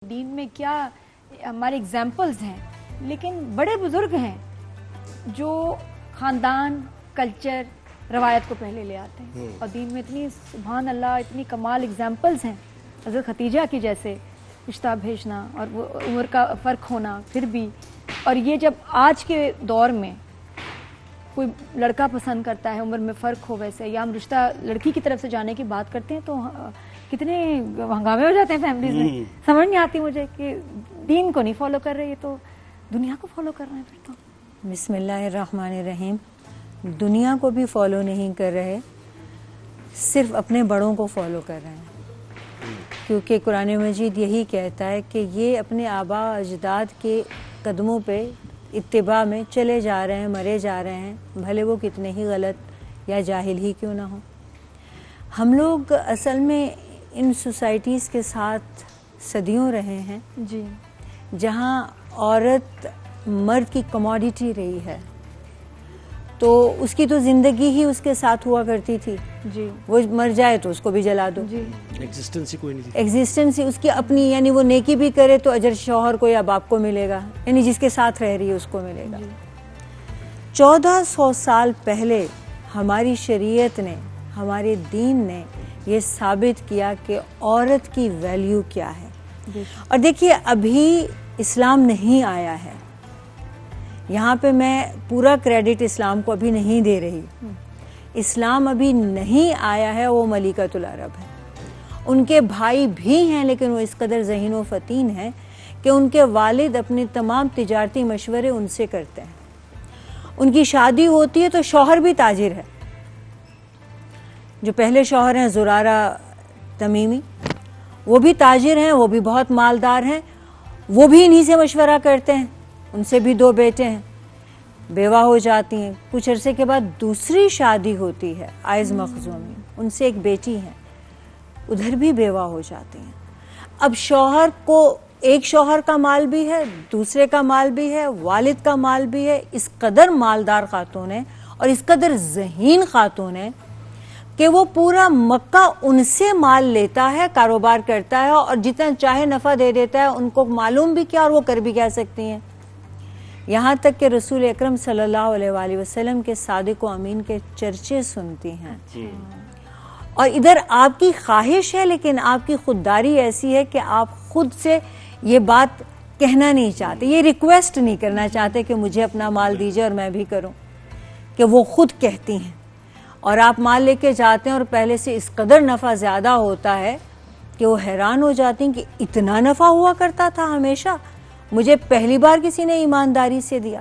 دین میں کیا ہمارے اگزامپلز ہیں، لیکن بڑے بزرگ ہیں جو خاندان، کلچر، روایت کو پہلے لے آتے ہیں، اور دین میں اتنی سبحان اللہ اتنی کمال اگزامپلز ہیں، حضرت خدیجہ کی جیسے رشتہ بھیجنا اور وہ عمر کا فرق ہونا پھر بھی، اور یہ جب آج کے دور میں کوئی لڑکا پسند کرتا ہے، عمر میں فرق ہو ویسے، یا ہم رشتہ لڑکی کی طرف سے جانے کی بات کرتے ہیں تو کتنے ہنگامے ہو جاتے ہیں فیملیز میں. سمجھ نہیں آتی مجھے کہ دین کو نہیں فالو کر رہے، یہ تو دنیا کو فالو کر رہے ہیں. پھر تو بسم اللہ الرحمن الرحیم. دنیا کو بھی فالو نہیں کر رہے، صرف اپنے بڑوں کو فالو کر رہے ہیں، کیونکہ قرآن مجید یہی کہتا ہے کہ یہ اپنے آبا اجداد کے قدموں پہ اتباع میں چلے جا رہے ہیں، مرے جا رہے ہیں، بھلے وہ کتنے ہی غلط یا جاہل ہی کیوں نہ ہو. ہم لوگ اصل میں ان سوسائٹیز کے ساتھ صدیوں رہے ہیں جی، جہاں عورت مرد کی کموڈیٹی رہی ہے، تو اس کی تو زندگی ہی اس کے ساتھ ہوا کرتی تھی. جی، وہ مر جائے تو اس کو بھی جلا دو. جی، ایگزسٹنس ہی کوئی نہیں تھی. ایگزسٹنس ہی اس کی اپنی، یعنی وہ نیکی بھی کرے تو اجر شوہر کو یا باپ کو ملے گا، یعنی جس کے ساتھ رہ رہی ہے اس کو ملے گا. 1400 سال پہلے ہماری شریعت نے، ہمارے دین نے یہ ثابت کیا کہ عورت کی ویلیو کیا ہے. اور دیکھیے ابھی اسلام نہیں آیا ہے، یہاں پہ میں پورا کریڈٹ اسلام کو ابھی نہیں دے رہی. اسلام ابھی نہیں آیا ہے، وہ ملکۃ العرب ہے. ان کے بھائی بھی ہیں لیکن وہ اس قدر ذہین و فطین ہیں کہ ان کے والد اپنے تمام تجارتی مشورے ان سے کرتے ہیں. ان کی شادی ہوتی ہے تو شوہر بھی تاجر ہے. جو پہلے شوہر ہیں زرارہ تمیمی، وہ بھی تاجر ہیں، وہ بھی بہت مالدار ہیں، وہ بھی انہی سے مشورہ کرتے ہیں. ان سے بھی 2 بیٹے ہیں، بیوہ ہو جاتی ہیں. کچھ عرصے کے بعد دوسری شادی ہوتی ہے عائز مخزومی، ان سے ایک بیٹی ہے، ادھر بھی بیوہ ہو جاتی ہیں. اب شوہر کو ایک شوہر کا مال بھی ہے، دوسرے کا مال بھی ہے، والد کا مال بھی ہے. اس قدر مالدار خاتون ہے اور اس قدر ذہین خاتون ہے کہ وہ پورا مکہ ان سے مال لیتا ہے، کاروبار کرتا ہے اور جتنا چاہے نفع دے دیتا ہے. ان کو معلوم بھی کیا اور وہ کر بھی کہہ سکتی ہیں. یہاں تک کہ رسول اکرم صلی اللہ علیہ وآلہ وسلم کے صادق و امین کے چرچے سنتی ہیں. اور ادھر آپ کی خواہش ہے لیکن آپ کی خودداری ایسی ہے کہ آپ خود سے یہ بات کہنا نہیں چاہتے، یہ ریکویسٹ نہیں کرنا چاہتے کہ مجھے اپنا مال دیجئے اور میں بھی کروں، کہ وہ خود کہتی ہیں. اور آپ مال لے کے جاتے ہیں اور پہلے سے اس قدر نفع زیادہ ہوتا ہے کہ وہ حیران ہو جاتی ہیں کہ اتنا نفع ہوا کرتا تھا ہمیشہ، مجھے پہلی بار کسی نے ایمانداری سے دیا.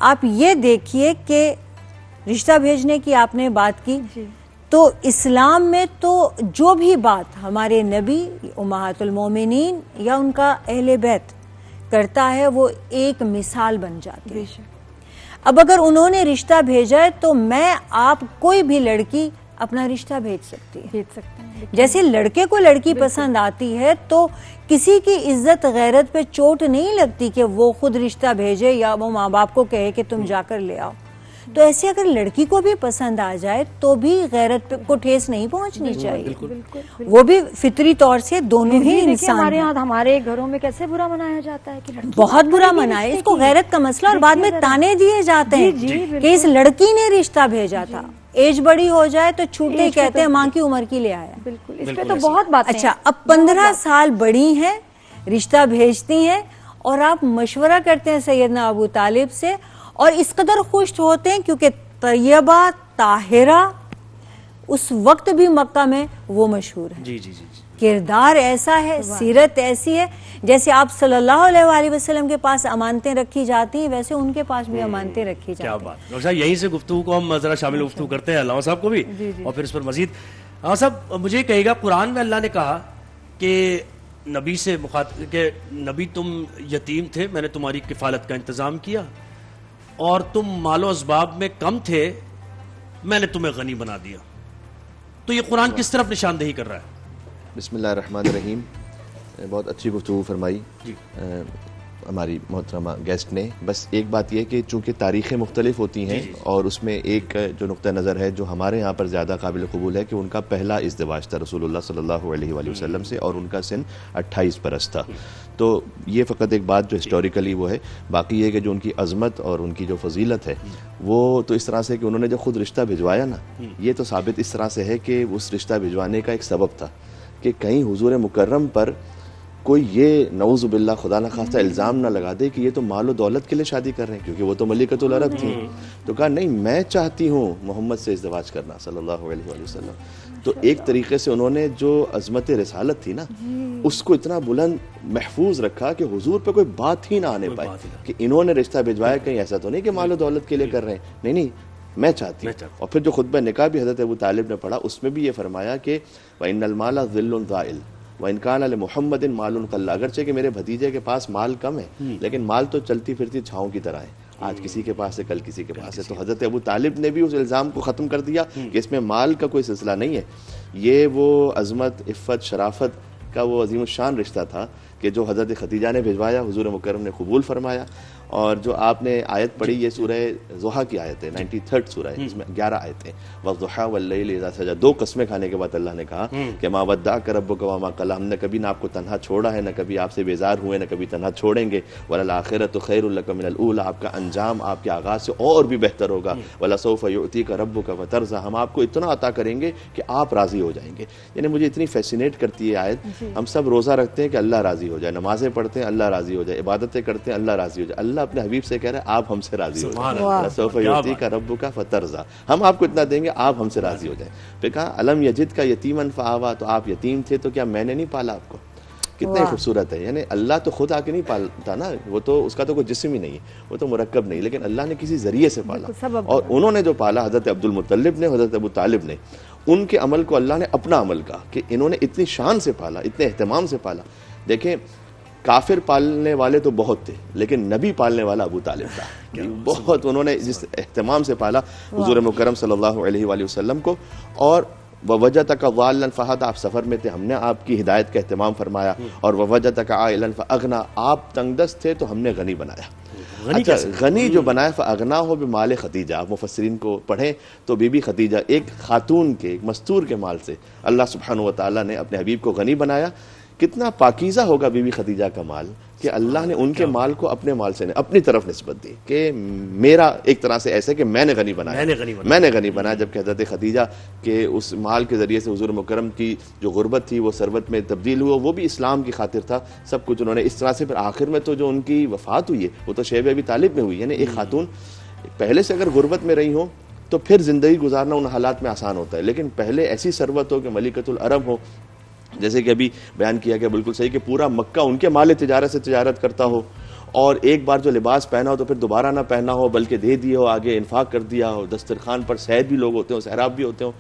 آپ یہ دیکھیے کہ رشتہ بھیجنے کی آپ نے بات کی، تو اسلام میں تو جو بھی بات ہمارے نبی امہات المومنین یا ان کا اہل بیت کرتا ہے وہ ایک مثال بن جاتی ہے. اب اگر انہوں نے رشتہ بھیجا ہے تو میں آپ کوئی بھی لڑکی اپنا رشتہ بھیج سکتی ہے. جیسے لڑکے کو لڑکی پسند آتی ہے تو کسی کی عزت غیرت پہ چوٹ نہیں لگتی کہ وہ خود رشتہ بھیجے یا وہ ماں باپ کو کہے کہ تم جا کر لے آؤ. تو ایسے اگر لڑکی کو بھی پسند آ جائے تو بھی غیرت کو ٹھیس نہیں پہنچنی چاہیے. وہ بھی فطری طور سے دونوں ہی انسان ہیں. ہمارے گھروں میں کیسے برا منایا جاتا ہے کہ بہت برا منائے، اس کو غیرت کا مسئلہ، اور بعد میں تانے دیے جاتے ہیں کہ اس لڑکی نے رشتہ بھیجا تھا. ایج بڑی ہو جائے تو چھوٹے ہی کہتے ہیں ماں کی عمر کی لے آیا. بالکل، اس پہ تو بہت بات. اچھا، اب 15 سال بڑی ہیں، رشتہ بھیجتی ہیں اور آپ مشورہ کرتے ہیں سیدنا ابو طالب سے، اور اس قدر خوش ہوتے ہیں کیونکہ طیبہ طاہرہ اس وقت بھی مکہ میں وہ مشہور ہے. جی جی جی. کردار ایسا ہے، سیرت ایسی ہے، جیسے آپ صلی اللہ علیہ وآلہ وسلم کے پاس امانتیں رکھی جاتی ہیں ویسے ان کے پاس بھی امانتیں رکھی جاتی ہیں. کیا بات. ڈاکٹر صاحب یہیں سے گفتگو کو ہم ذرا شامل گفتگو کرتے ہیں علامہ صاحب کو بھی اور پھر اس پر مزید. علامہ صاحب مجھے کہے گا، قرآن میں اللہ نے کہا کہ نبی سے مخاطب کہ نبی تم یتیم تھے، میں نے تمہاری کفالت کا انتظام کیا، اور تم مال و اسباب میں کم تھے، میں نے تمہیں غنی بنا دیا. تو یہ قرآن کس طرف نشاندہی کر رہا ہے؟ بسم اللہ الرحمن الرحیم. بہت اچھی گفتگو فرمائی. ہماری محترمہ گیسٹ نے. بس ایک بات یہ کہ چونکہ تاریخیں مختلف ہوتی ہیں اور اس میں ایک جو نقطہ نظر ہے جو ہمارے یہاں پر زیادہ قابل قبول ہے کہ ان کا پہلا ازدواج تھا رسول اللہ صلی اللہ علیہ وآلہ وسلم سے اور ان کا سن 28 برس تھا. تو یہ فقط ایک بات جو ہسٹوریکلی وہ ہے. باقی یہ کہ جو ان کی عظمت اور ان کی جو فضیلت ہے وہ تو اس طرح سے کہ انہوں نے جو خود رشتہ بھجوایا نا, یہ تو ثابت اس طرح سے ہے کہ اس رشتہ بھجوانے کا ایک سبب تھا کہ کہیں حضور مکرم پر کوئی یہ نعوذ باللہ خدا نخواستہ الزام نہ لگا دے کہ یہ تو مال و دولت کے لیے شادی کر رہے ہیں, کیونکہ وہ تو ملکۃ العرب تھی. تو کہا نہیں, میں چاہتی ہوں محمد سے ازدواج کرنا صلی اللہ علیہ وآلہ وسلم. تو ایک طریقے سے انہوں نے جو عظمت رسالت تھی نا اس کو اتنا بلند محفوظ رکھا کہ حضور پہ کوئی بات ہی نہ آنے پائے کہ انہوں نے رشتہ بھجوایا. کہیں ایسا تو نہیں کہ مال و دولت کے لیے کر رہے ہیں, نہیں میں چاہتی ہوں. اور پھر جو خطبہ نکاح بھی حضرت ابو طالب نے پڑھا اس میں بھی یہ فرمایا کہ وَإِنَّ الْمَالَ ظِلٌّ ذَائِلٌ وَإِنْ كَانَ لِمُحَمَّدٍ مَالٌ قَلَّ. اگرچہ کہ میرے بھتیجے کے پاس مال کم ہے لیکن مال تو چلتی پھرتی چھاؤں کی طرح ہے, آج کسی کے پاس ہے کل کسی کے پاس ہے. تو حضرت ابو طالب نے بھی اس الزام کو ختم کر دیا کہ اس میں مال کا کوئی سلسلہ نہیں ہے. یہ وہ عظمت, عفت, شرافت کا وہ عظیم الشان رشتہ تھا کہ جو حضرت خدیجہ نے بھجوایا, حضور مکرم نے قبول فرمایا. اور جو آپ نے آیت پڑھی یہ سورہ ضحیٰ کی آیت ہے, 93rd سورہ ہے, اس میں 11 آیتیں. والضحیٰ واللیل اذا سجی, 2 قسمیں کھانے کے بعد اللہ نے کہا کہ ما ودعک ربک وما قلی, ہم نے کبھی نہ آپ کو تنہا چھوڑا ہے, نہ کبھی آپ سے بیزار ہوئے, نہ کبھی تنہا چھوڑیں گے. وللآخرۃ خیر لک من الاولی, آپ کا انجام آپ کے آغاز سے اور بھی بہتر ہوگا. ولسوف یعطیک ربک فترضی, ہم آپ کو اتنا عطا کریں گے کہ آپ راضی ہو جائیں گے. یعنی مجھے اتنی فیسینیٹ کرتی ہے آیت. ہم سب روزہ رکھتے ہیں کہ اللہ راضی ہو جائے, نمازیں پڑھتے ہیں اللہ راضی ہو جائے, عبادتیں کرتے ہیں اللہ راضی ہو جائے. اللہ اپنے حبیب سے کہہ رہے ہیں آپ ہم سے راضی ہو جائیں. سوف یعطیک ربک فترضی, ہم آپ کو اتنا دیں گے آپ ہم سے راضی ہو جائیں. پھر کہا الم یجد کا یتیما فآویٰ, تو آپ یتیم تھے تو کیا میں نے نہیں پالا آپ کو. کتنے خوبصورت ہے. یعنی اللہ تو خود آ کے نہیں پالتا نا, وہ تو اس کا تو کوئی جسم ہی نہیں ہے, وہ تو مرکب نہیں, لیکن اللہ نے کسی ذریعے سے پالا. اور انہوں نے جو پالا حضرت عبد المطلب نے, حضرت ابو طالب نے, ان کے عمل کو اللہ نے اپنا عمل کہا کہ انہوں نے اتنی شان سے پالا, اتنے اہتمام سے پالا. دیکھیں کافر پالنے والے تو بہت تھے لیکن نبی پالنے والا ابو طالب تھا. بہت انہوں نے جس اہتمام سے پالا حضور مکرم صلی اللہ علیہ وآلہ وسلم کو. اور ووجدک ضالا فہدی, آپ سفر میں تھے, ہم نے آپ کی ہدایت کا اہتمام فرمایا. اور ووجدک عائلا فاغنی, آپ تنگ دست تھے تو ہم نے غنی بنایا. اچھا غنی جو بنایا فاغناہ بمال خدیجہ, آپ مفسرین کو پڑھیں تو بی بی خدیجہ ایک خاتون کے, ایک مستور کے مال سے اللہ سبحانہ و تعالیٰ نے اپنے حبیب کو غنی بنایا. کتنا پاکیزہ ہوگا بی بی خدیجہ کا مال کہ اللہ نے ان کے مال کو اپنے مال سے اپنی طرف نسبت دی کہ میرا ایک طرح سے ایسے کہ میں نے غنی بنایا, میں نے غنی بنایا. جبکہ حضرت خدیجہ کے اس مال کے ذریعے سے حضور مکرم کی جو غربت تھی وہ ثروت میں تبدیل ہوا, وہ بھی اسلام کی خاطر تھا. سب کچھ انہوں نے اس طرح سے. پھر آخر میں تو جو ان کی وفات ہوئی ہے وہ تو شیب ابی طالب میں ہوئی. یعنی ایک خاتون پہلے سے اگر غربت میں رہی ہوں تو پھر زندگی گزارنا ان حالات میں آسان ہوتا ہے, لیکن پہلے ایسی ثروت ہو کہ ملکۃ العرب ہو, جیسے کہ ابھی بیان کیا گیا بالکل صحیح کہ پورا مکہ ان کے مال تجارت سے تجارت کرتا ہو, اور ایک بار جو لباس پہنا ہو تو پھر دوبارہ نہ پہنا ہو بلکہ دے دیا ہو, آگے انفاق کر دیا ہو, دسترخوان پر سید بھی لوگ ہوتے ہوں, سہراب بھی ہوتے ہوں.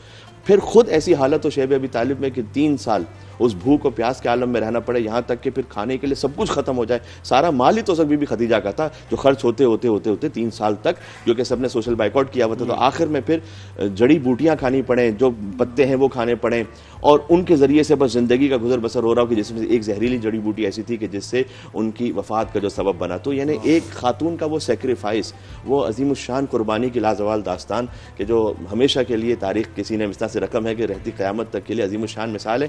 پھر خود ایسی حالت ہو شیب ابی طالب میں کہ 3 سال اس بھوک و پیاس کے عالم میں رہنا پڑے, یہاں تک کہ پھر کھانے کے لیے سب کچھ ختم ہو جائے. سارا مال ہی تو سب بی بی خدیجہ کا تھا جو خرچ ہوتے 3 سال تک, جو کہ سب نے سوشل بائیکاٹ کیا ہوا تھا. تو آخر میں پھر جڑی بوٹیاں کھانی پڑیں, جو پتے ہیں وہ کھانے پڑیں, اور ان کے ذریعے سے بس زندگی کا گزر بسر ہو رہا ہو کہ جس میں ایک زہریلی جڑی بوٹی ایسی تھی کہ جس سے ان کی وفات کا جو سبب بنا. تو یعنی ایک خاتون کا وہ سیکریفائس, وہ عظیم الشان قربانی کی لازوال داستان کہ جو ہمیشہ کے لیے تاریخ کسی نے اس طرح سے رقم ہے کہ رہتی قیامت تک کے لیے عظیم الشان مثال ہے.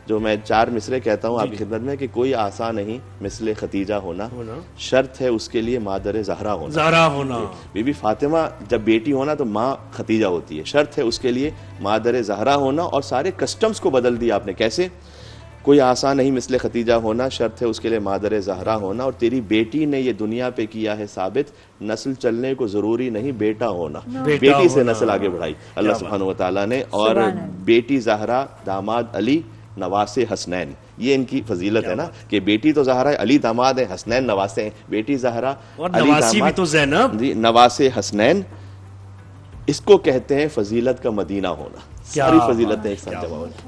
جو میں 4 مصرے کہتا ہوں آپ کی خدمت میں کہ کوئی آسان نہیں مثل خدیجہ ہونا, شرط ہے اس کے لیے مادر زہرا ہونا. بی بی فاطمہ جب بیٹی ہونا تو ماں خدیجہ ہوتی ہے, شرط ہے اس کے لیے مادر زہرا ہونا. اور سارے کسٹمز کو بدل دیا آپ نے. کیسے؟ کوئی آسان نہیں مثل خدیجہ ہونا, شرط ہے اس کے لیے مادر زہرا ہونا. اور تیری بیٹی نے یہ دنیا پہ کیا ہے ثابت, نسل چلنے کو ضروری نہیں بیٹا ہونا. بیٹی سے نسل آگے بڑھائی اللہ سبحانہ و تعالیٰ نے. اور بیٹی زہرا, داماد علی, نواسے حسنین, یہ ان کی فضیلت ہے نا کہ بیٹی تو زہرا ہے, علی داماد ہے, حسنین نواسے ہیں. بیٹی زہرا, علی داماد, جی نواسے حسنین. اس کو کہتے ہیں فضیلت کا مدینہ ہونا. ساری فضیلتیں ایک ساتھ جمع ہونا.